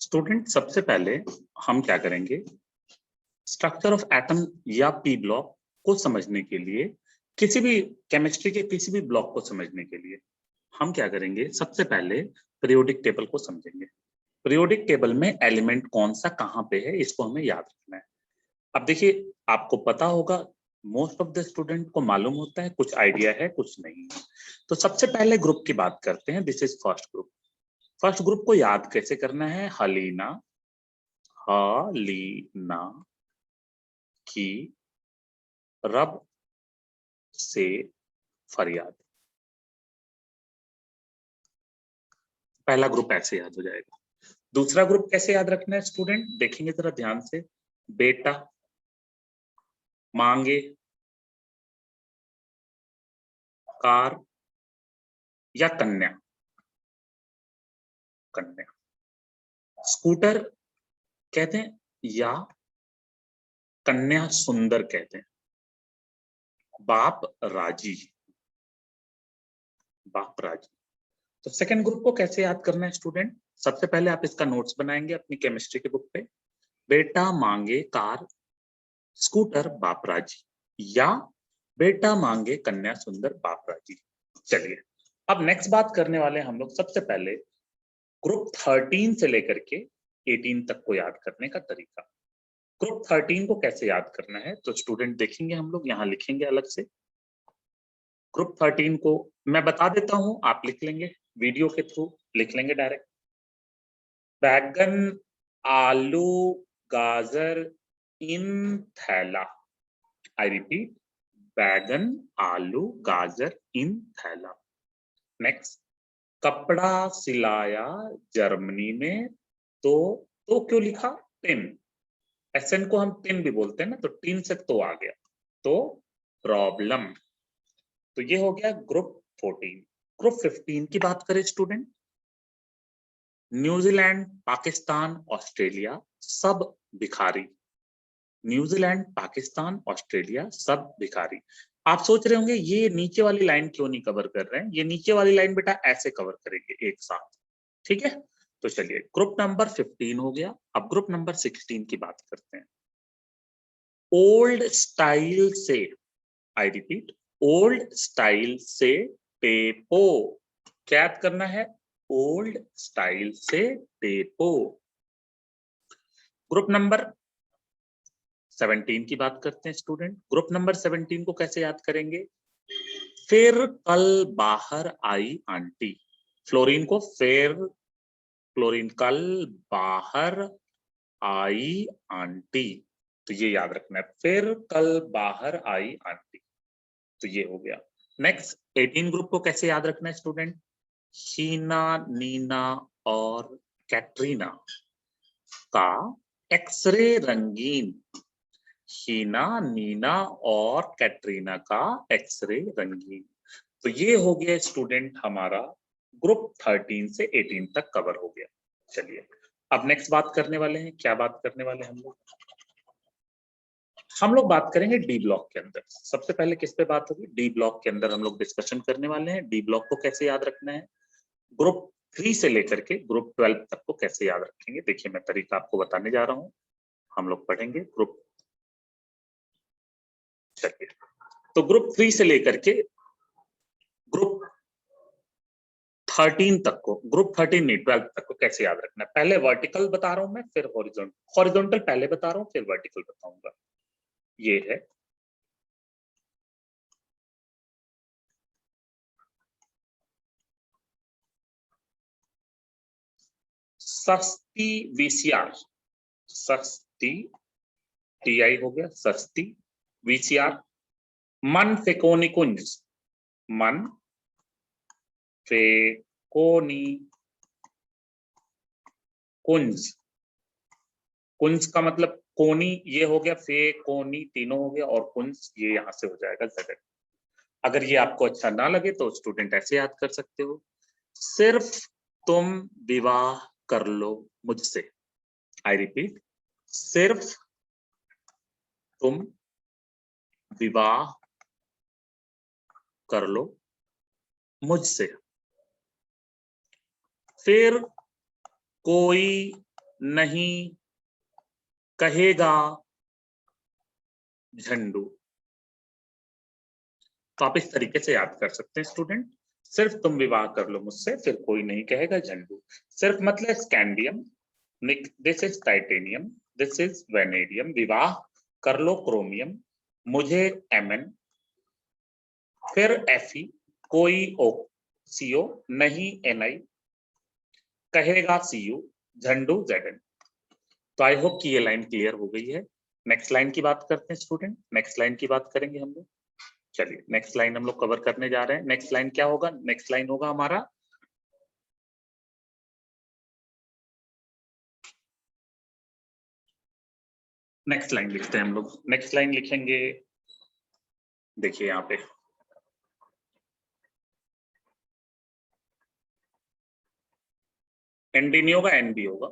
Student सबसे पहले हम क्या करेंगे, स्ट्रक्चर ऑफ एटम या पी ब्लॉक को समझने के लिए, किसी भी केमिस्ट्री के किसी भी ब्लॉक को समझने के लिए हम क्या करेंगे, सबसे पहले पीरियोडिक टेबल को समझेंगे। पीरियोडिक टेबल में एलिमेंट कौन सा कहाँ पे है इसको हमें याद रखना है। अब देखिए, आपको पता होगा, मोस्ट ऑफ द स्टूडेंट को मालूम होता है, कुछ आइडिया है कुछ नहीं। तो सबसे पहले ग्रुप की बात करते हैं। This is first group. First group को याद कैसे करना है? हलीना, हलीना की रब से फरियाद। पहला ग्रुप ऐसे याद हो जाएगा। दूसरा ग्रुप कैसे याद रखना है स्टूडेंट, देखेंगे जरा ध्यान से। बेटा मांगे कार या कन्या, कन्या। स्कूटर कहते हैं या कन्या सुंदर कहते हैं। बाप राजी, बाप राजी। तो सेकंड ग्रुप को कैसे याद करना है स्टूडेंट? सबसे पहले आप इसका नोट्स बनाएंगे अपनी केमिस्ट्री के बुक पे। बेटा मांगे कार, स्कूटर, बाप राजी, या बेटा मांगे कन्या सुंदर, बाप राजी। चलिए, अब नेक्स्ट बात करने वाले हम लोग सबसे पहले ग्रुप 13 से लेकर के 18 तक को याद करने का तरीका। ग्रुप 13 को कैसे याद करना है तो स्टूडेंट देखेंगे, हम लोग यहाँ लिखेंगे अलग से। ग्रुप 13 को मैं बता देता हूं, आप लिख लेंगे, वीडियो के थ्रू लिख लेंगे डायरेक्ट। बैगन, आलू, गाजर इन थैला। आई रिपीट, बैगन, आलू, गाजर इन थैला। नेक्स्ट, कपड़ा सिलाया जर्मनी में, तो क्यों लिखा? टिन। एसएन को हम टिन भी बोलते हैं ना, तो टिन से तो आ गया, तो प्रॉब्लम। तो ये हो गया ग्रुप 14। ग्रुप 15 की बात करें स्टूडेंट, न्यूजीलैंड, पाकिस्तान, ऑस्ट्रेलिया सब भिखारी। न्यूजीलैंड, पाकिस्तान, ऑस्ट्रेलिया सब भिखारी। आप सोच रहे होंगे ये नीचे वाली लाइन क्यों नहीं कवर कर रहे हैं? ये नीचे वाली लाइन बेटा ऐसे कवर करेंगे एक साथ, ठीक है? तो चलिए, ग्रुप नंबर 15 हो गया। अब ग्रुप नंबर 16 की बात करते हैं। ओल्ड स्टाइल से, आई रिपीट, ओल्ड स्टाइल से टेपो। क्या याद करना है? ओल्ड स्टाइल से टेपो। ग्रुप नंबर 17 की बात करते हैं स्टूडेंट। ग्रुप नंबर 17 को कैसे याद करेंगे? फिर कल बाहर आई आंटी। फ्लोरीन को फिर, फ्लोरीन कल बाहर आई आंटी। तो ये याद रखना है, फिर कल बाहर आई आंटी। तो ये हो गया। नेक्स्ट, 18 ग्रुप को कैसे याद रखना है स्टूडेंट? हीना, नीना और कैटरीना का एक्सरे रंगीन। हीना, नीना और कैटरीना का एक्सरे रंगीन। तो ये हो गया स्टूडेंट हमारा ग्रुप 13 से 18 तक कवर हो गया। चलिए, अब नेक्स्ट बात करने वाले हैं। क्या बात करने वाले हैं हम लोग? हम लोग बात करेंगे डी ब्लॉक के अंदर। सबसे पहले किस पे बात होगी? डी ब्लॉक के अंदर हम लोग डिस्कशन करने वाले हैं। डी ब्लॉक को कैसे याद रखना है, ग्रुप 3 से लेकर के ग्रुप 12 तक को कैसे याद रखेंगे। देखिए, मैं तरीका आपको बताने जा रहा हूं। हम लोग पढ़ेंगे ग्रुप, चलिए, तो ग्रुप 3 से लेकर के ग्रुप 13 तक को, ग्रुप 13 नहीं 12 तक को कैसे याद रखना है। पहले वर्टिकल बता रहा हूं मैं, फिर हॉरिजॉन्टल। हॉरिजॉन्टल पहले बता रहा हूं, फिर वर्टिकल बताऊंगा। ये है सस्ती वीसीआर। सस्ती, टीआई हो गया, सस्ती वीसीआर। मन फेकोनी कुंज, मन फेकोनी कुंज। कुंज का मतलब कोनी, ये हो गया, फे कोनी तीनों हो गया, और कुंज ये यहां से हो जाएगा जगत। अगर ये आपको अच्छा ना लगे तो स्टूडेंट ऐसे याद कर सकते हो, सिर्फ तुम विवाह कर लो मुझसे। आई रिपीट, सिर्फ तुम विवाह कर लो मुझसे। फिर कोई नहीं कहेगा झंडू। तो आप इस तरीके से याद कर सकते हैं स्टूडेंट। सिर्फ तुम विवाह कर लो मुझसे, फिर कोई नहीं कहेगा झंडू। सिर्फ मतलब scandium, this is titanium, this is vanadium. विवाह कर लो क्रोमियम, मुझे Mn, फिर Fe, कोई O, CO, नहीं Ni, कहेगा Cu, झंडू Zn। तो आई होप कि ये लाइन क्लियर हो गई है। नेक्स्ट लाइन की बात करते हैं स्टूडेंट, नेक्स्ट लाइन की बात करेंगे हम लोग। चलिए नेक्स्ट लाइन हम लोग कवर करने जा रहे हैं। नेक्स्ट लाइन क्या होगा? नेक्स्ट लाइन होगा हमारा नेक्स्ट लाइन लिखते हैं हम लोग। नेक्स्ट लाइन लिखेंगे, देखिए यहाँ पे एनडी नहीं होगा, एनबी होगा।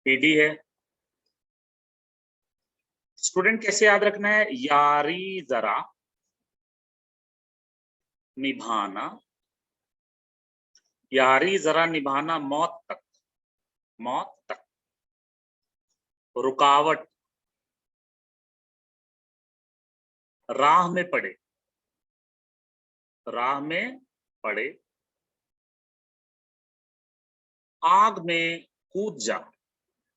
पीडी है स्टूडेंट। कैसे याद रखना है? यारी जरा निभाना, यारी जरा निभाना मौत तक, मौत तक। रुकावट राह में पड़े, राह में पड़े। आग में कूद जा,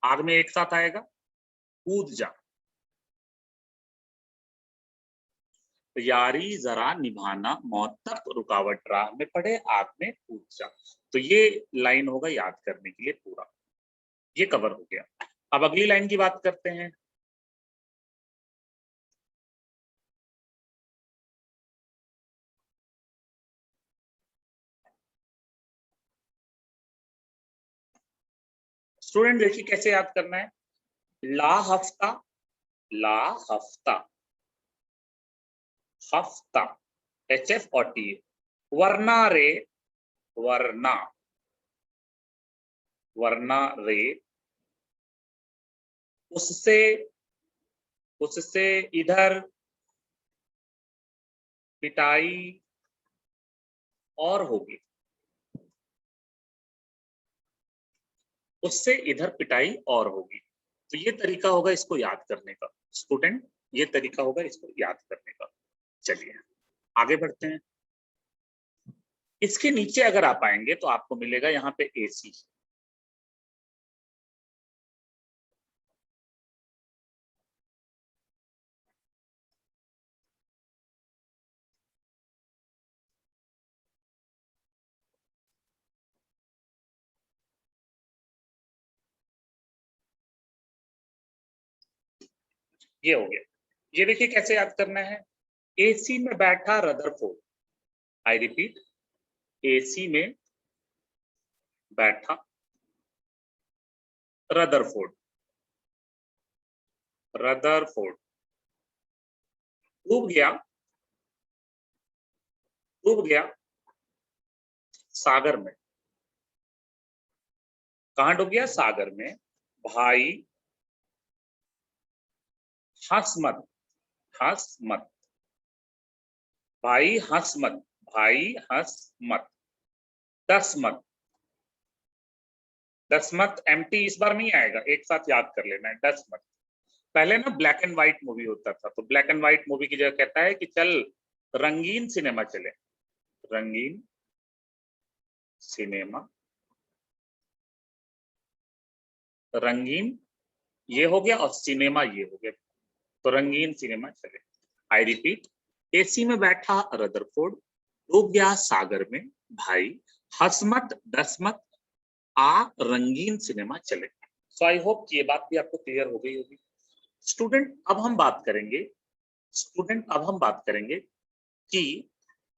आग में एक साथ आएगा, कूद जा। यारी जरा निभाना मौत तक, रुकावट राह में पड़े, आग में कूद जा। तो ये लाइन होगा याद करने के लिए पूरा। ये कवर हो गया। अब अगली लाइन की बात करते हैं। स्टूडेंट देखिए कैसे याद करना है। ला हफ्ता, ला हफ्ता, हफ्ता HF और T। वरना रे, वरना, वरना रे। उससे, उससे इधर पिटाई और होगी, उससे इधर पिटाई और होगी। तो ये तरीका होगा इसको याद करने का स्टूडेंट, ये तरीका होगा इसको याद करने का। चलिए आगे बढ़ते हैं। इसके नीचे अगर आप आएंगे तो आपको मिलेगा यहाँ पे AC। ये हो गया। ये देखिए कैसे याद करना है। AC में बैठा रदरफोर्ड, आई रिपीट, AC में बैठा रदरफोर्ड, रदरफोर्ड डूब गया, डूब गया सागर में। कहां डूब गया? सागर में। भाई हंस मत, हंस मत, भाई हंस मत, भाई हंस मत। दस मत, दस मत MT इस बार नहीं आएगा, एक साथ याद कर लेना है। दस मत। पहले ना ब्लैक एंड व्हाइट मूवी होता था, तो ब्लैक एंड व्हाइट मूवी की जगह कहता है कि चल रंगीन सिनेमा चले, रंगीन सिनेमा। रंगीन ये हो गया और सिनेमा ये हो गया, तो रंगीन सिनेमा चले। आई रिपीट, AC में बैठा रदरफोर्ड डूब गया सागर में, भाई हंस मत, दस मत, आ रंगीन सिनेमा चले। सो आई होप कि ये बात भी आपको क्लियर हो गई होगी स्टूडेंट। अब हम बात करेंगे, स्टूडेंट अब हम बात करेंगे कि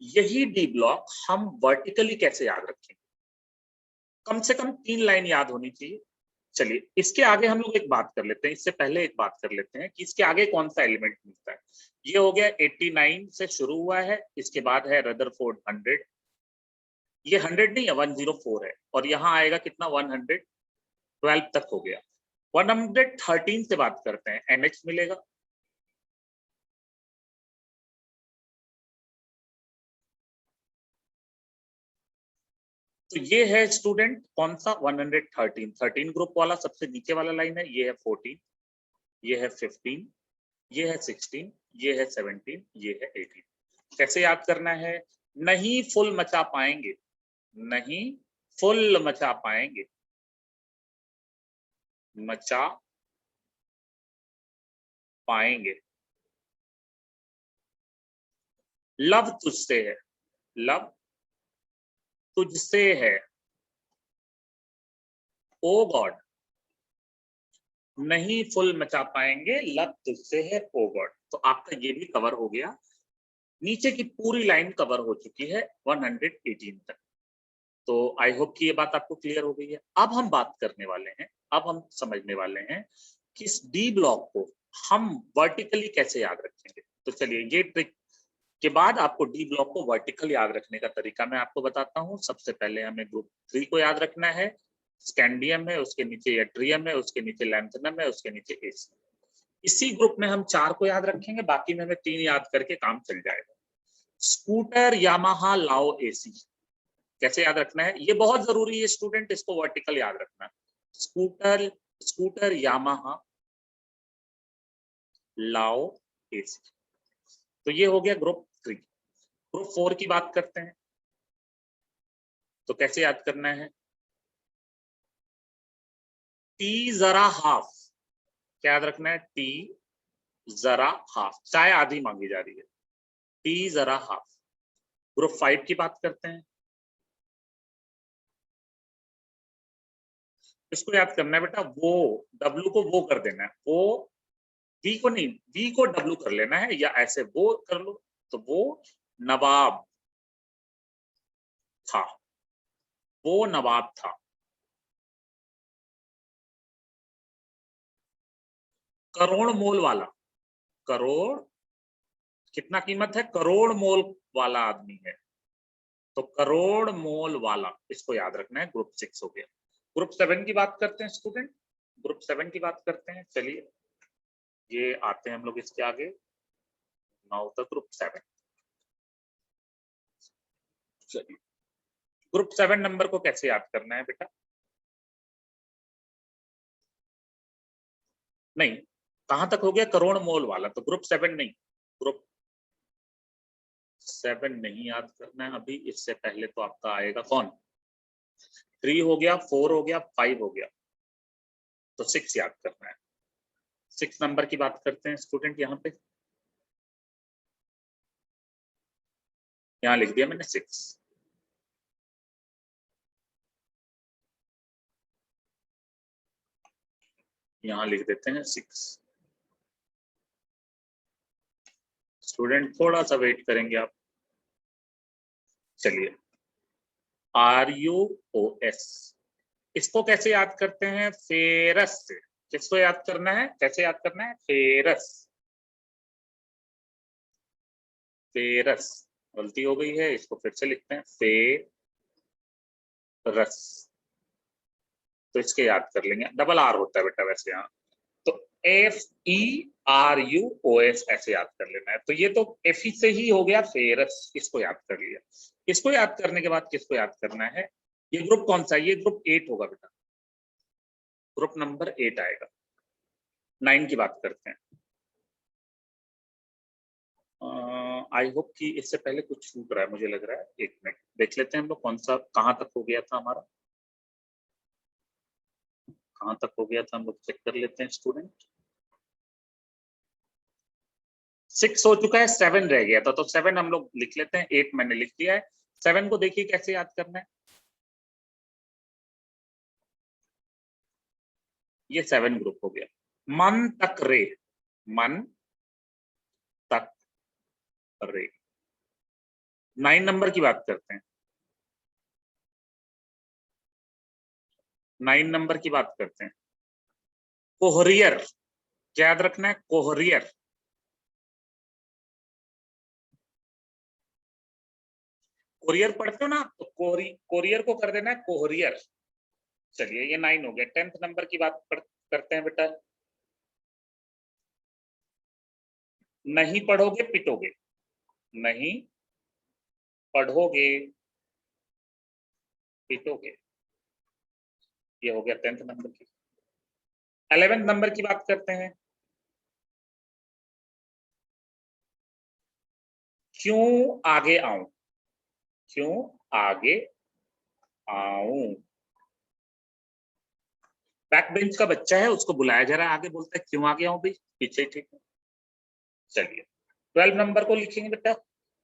यही डी ब्लॉक हम वर्टिकली कैसे याद रखेंगे। कम से कम 3 लाइन याद होनी चाहिए। चलिए इसके आगे हम लोग एक बात कर लेते हैं, इससे पहले एक बात कर लेते हैं कि इसके आगे कौन सा एलिमेंट मिलता है। ये हो गया 89 से शुरू हुआ है, इसके बाद है रदरफोर्ड 100। ये 100 नहीं है, 104 है, और यहाँ आएगा कितना? 112 तक हो गया। 113 से बात करते हैं, NH मिलेगा। तो ये है स्टूडेंट कौन सा 113 13 ग्रुप वाला सबसे नीचे वाला लाइन है, ये है 14, ये है 15, ये है 16, ये है 17, ये है 18। कैसे याद करना है? नहीं फुल मचा पाएंगे, नहीं फुल मचा पाएंगे, मचा पाएंगे। लव तुझसे है, लव तुझसे है। ओ गॉड, नहीं फुल मचा पाएंगे, लव तुझसे है ओ गॉड। तो आपका ये भी कवर हो गया, नीचे की पूरी लाइन कवर हो चुकी है 118 तक। तो आई होप कि ये बात आपको क्लियर हो गई है। अब हम बात करने वाले हैं, अब हम समझने वाले हैं कि इस डी ब्लॉक को हम वर्टिकली कैसे याद रखेंगे। तो चलिए ये ट्रिक के बाद आपको डी ब्लॉक को वर्टिकल याद रखने का तरीका मैं आपको बताता हूँ। सबसे पहले हमें ग्रुप 3 को याद रखना है। स्कैंडियम है, उसके नीचे एट्रियम है, उसके नीचे लैंथनम है, उसके नीचे एसी। इसी ग्रुप में हम 4 को याद रखेंगे, बाकी में हमें 3 याद करके काम चल जाएगा। स्कूटर यामाहा लाओ एसी कैसे याद रखना है, ये बहुत जरूरी है स्टूडेंट, इसको वर्टिकल याद रखना। स्कूटर स्कूटर यामाहा लाओ एसी। तो ये हो गया ग्रुप 3। ग्रुप 4 की बात करते हैं, तो कैसे याद करना है? टी जरा हाफ, क्या याद रखना है? टी जरा हाफ, चाय आधी मांगी जा रही है, टी जरा हाफ। ग्रुप 5 की बात करते हैं, इसको याद करना है बेटा, वो डब्लू को वो कर देना है, वो वी को नहीं, वी को डब्लू कर लेना है, या ऐसे वो कर लो। तो वो नवाब था, वो नवाब था। करोड़ मोल वाला, करोड़ कितना कीमत है? करोड़ मोल वाला आदमी है, तो करोड़ मोल वाला, इसको याद रखना है। ग्रुप 6 हो गया। ग्रुप 7 की बात करते हैं स्टूडेंट, ग्रुप 7 की बात करते हैं। चलिए ये आते हैं हम लोग इसके आगे, नाउ द ग्रुप 7। चलिए ग्रुप 7 नंबर को कैसे याद करना है बेटा? नहीं, कहां तक हो गया? करोड़ मोल वाला, तो ग्रुप 7 नहीं, ग्रुप 7 नहीं याद करना है अभी। इससे पहले तो आपका आएगा कौन? 3 हो गया, 4 हो गया, 5 हो गया, तो 6 याद करना है। 6 नंबर की बात करते हैं स्टूडेंट, यहाँ पे यहाँ लिख दिया मैंने 6। यहाँ लिख देते हैं 6। स्टूडेंट थोड़ा सा वेट करेंगे आप। चलिए RUOS, इसको कैसे याद करते हैं? फेरस से। किसको याद करना है? कैसे याद करना है? Ferrous, ferrous. गलती हो गई है, इसको फिर से लिखते हैं, फेरस। तो इसके याद कर लेंगे, डबल आर होता है बेटा वैसे यहाँ। तो FERUOS ऐसे याद कर लेना है। तो ये तो एफ से ही हो गया फेरस, इसको याद कर लिया। इसको याद करने के बाद किसको याद करना है? ये ग्रुप कौन सा है? ये ग्रुप 8 होगा बेटा, ग्रुप नंबर 8 आएगा। 9 की बात करते हैं। आई होप कि इससे पहले कुछ छूट रहा है, मुझे लग रहा है। एक मिनट देख लेते हैं हम लोग, कौन सा कहाँ तक हो गया था हमारा, कहाँ तक हो गया था हम लोग चेक कर लेते हैं स्टूडेंट। 6 हो चुका है, 7 रह गया था, तो 7 हम लोग लिख लेते हैं, 8 मैंने लिख दिया है। 7 को देखिए कैसे याद करना है। ये 7 ग्रुप हो गया। मन तक रे, मन तक रे। 9 नंबर की बात करते हैं। 9 नंबर की बात करते हैं। कोहरियर, क्या याद रखना है? कोहरियर। कोरियर पढ़ते हो ना, तो कोरियर को कर देना है कोहरियर। चलिए ये 9 हो गया। 10th नंबर की बात करते हैं बेटा। नहीं पढ़ोगे पिटोगे, नहीं पढ़ोगे पीटोगे। ये हो गया 10th नंबर की। 11th नंबर की बात करते हैं। क्यों आगे आऊं, क्यों आगे आऊं। बैक बेंच का बच्चा है, उसको बुलाया जा रहा है आगे, बोलता है क्यों आगे आऊं भाई, पीछे ठीक है। चलिए 12 नंबर को लिखेंगे बेटा।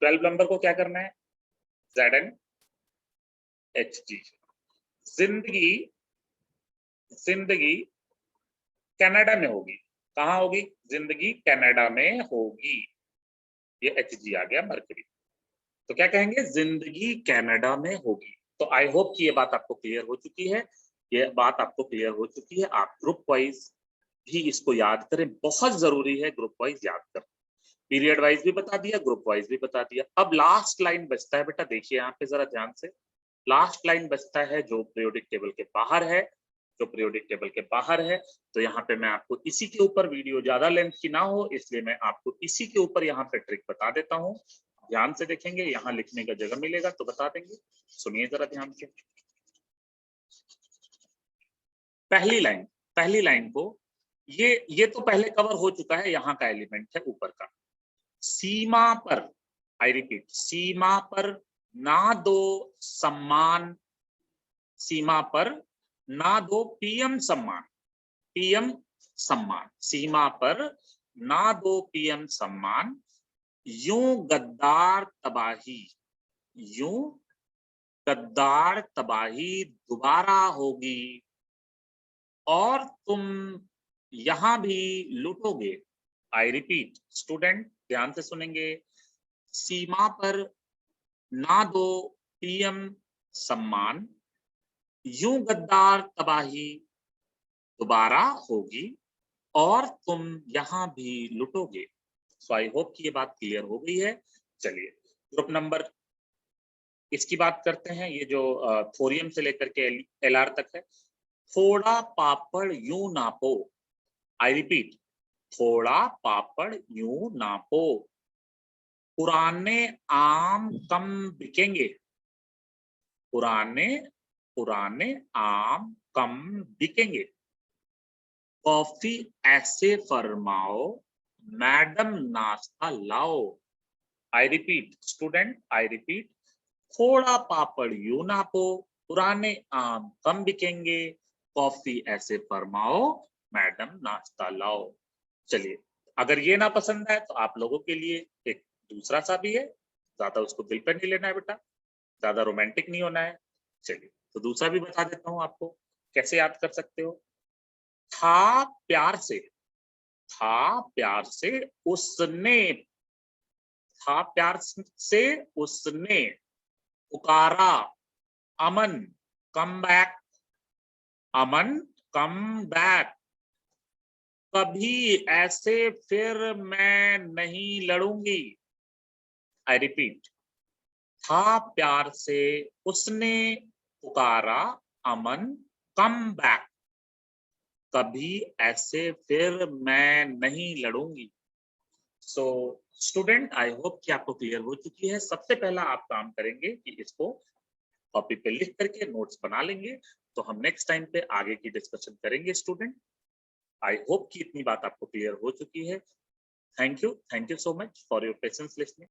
12 नंबर को क्या करना है, ZNHG। जिंदगी, जिंदगी कनाडा में होगी। कहाँ होगी, जिंदगी कनाडा में होगी। ये HG आ गया, मरकरी। तो क्या कहेंगे, जिंदगी कनाडा में होगी। तो आई होप कि ये बात आपको क्लियर हो चुकी है। ये बात आपको क्लियर हो चुकी है। आप ग्रुप वाइज भी इसको याद करें, बहुत जरूरी है ग्रुप वाइज याद करना। पीरियड वाइज भी बता दिया, ग्रुप वाइज भी बता दिया। अब लास्ट लाइन बचता है बेटा, देखिए यहाँ पे जरा ध्यान से। लास्ट लाइन बचता है जो पीरियोडिक टेबल के बाहर है, जो पीरियोडिक टेबल के बाहर है। तो यहाँ पे मैं आपको इसी के ऊपर, वीडियो ज्यादा लेंथ की ना हो इसलिए मैं आपको इसी के ऊपर यहाँ पे ट्रिक बता देता हूँ। ध्यान से देखेंगे, यहाँ लिखने का जगह मिलेगा तो बता देंगे। सुनिए जरा ध्यान से। पहली लाइन को, ये तो पहले कवर हो चुका है, यहाँ का एलिमेंट है ऊपर का। सीमा पर, आई रिपीट, सीमा पर ना दो सम्मान, सीमा पर ना दो पीएम सम्मान, पीएम सम्मान। सीमा पर ना दो पीएम सम्मान, यूं गद्दार तबाही, यूं गद्दार तबाही दोबारा होगी और तुम यहां भी लुटोगे। आई रिपीट स्टूडेंट, ध्यान से सुनेंगे। सीमा पर ना दो पीएम सम्मान, यूं गद्दार तबाही दोबारा होगी और तुम यहां भी लुटोगे। सो आई होप कि ये बात क्लियर हो गई है। चलिए ग्रुप नंबर इसकी बात करते हैं। ये जो थोरियम से लेकर के LR तक है। थोड़ा पापड़ यूं नापो, आई रिपीट, थोड़ा पापड़ यूं नापो, पुराने आम कम बिकेंगे, पुराने पुराने आम कम बिकेंगे। कॉफी ऐसे फरमाओ, मैडम नाश्ता लाओ। I repeat student, I repeat, थोड़ा पापड़ यूं नापो, पुराने आम कम बिकेंगे, कॉफी ऐसे फरमाओ, मैडम नाश्ता लाओ। चलिए अगर ये ना पसंद है तो आप लोगों के लिए एक दूसरा सा भी है, ज्यादा उसको दिल पे नहीं लेना है बेटा, ज्यादा रोमांटिक नहीं होना है। चलिए तो दूसरा भी बता देता हूँ आपको, कैसे याद कर सकते हो। था प्यार से, था प्यार से उसने, था प्यार से उसने पुकारा, अमन कम बैक, अमन कम बैक, कभी ऐसे फिर मैं नहीं लड़ूंगी। आई रिपीट, था प्यार से उसने पुकारा, अमन कम बैक, कभी ऐसे फिर मैं नहीं लड़ूंगी। सो स्टूडेंट आई होप कि आपको क्लियर हो चुकी है। सबसे पहला आप काम करेंगे कि इसको कॉपी पे लिख करके नोट्स बना लेंगे, तो हम नेक्स्ट टाइम पे आगे की डिस्कशन करेंगे स्टूडेंट। आई होप कि इतनी बात आपको क्लियर हो चुकी है। Thank you so much for your patience listening.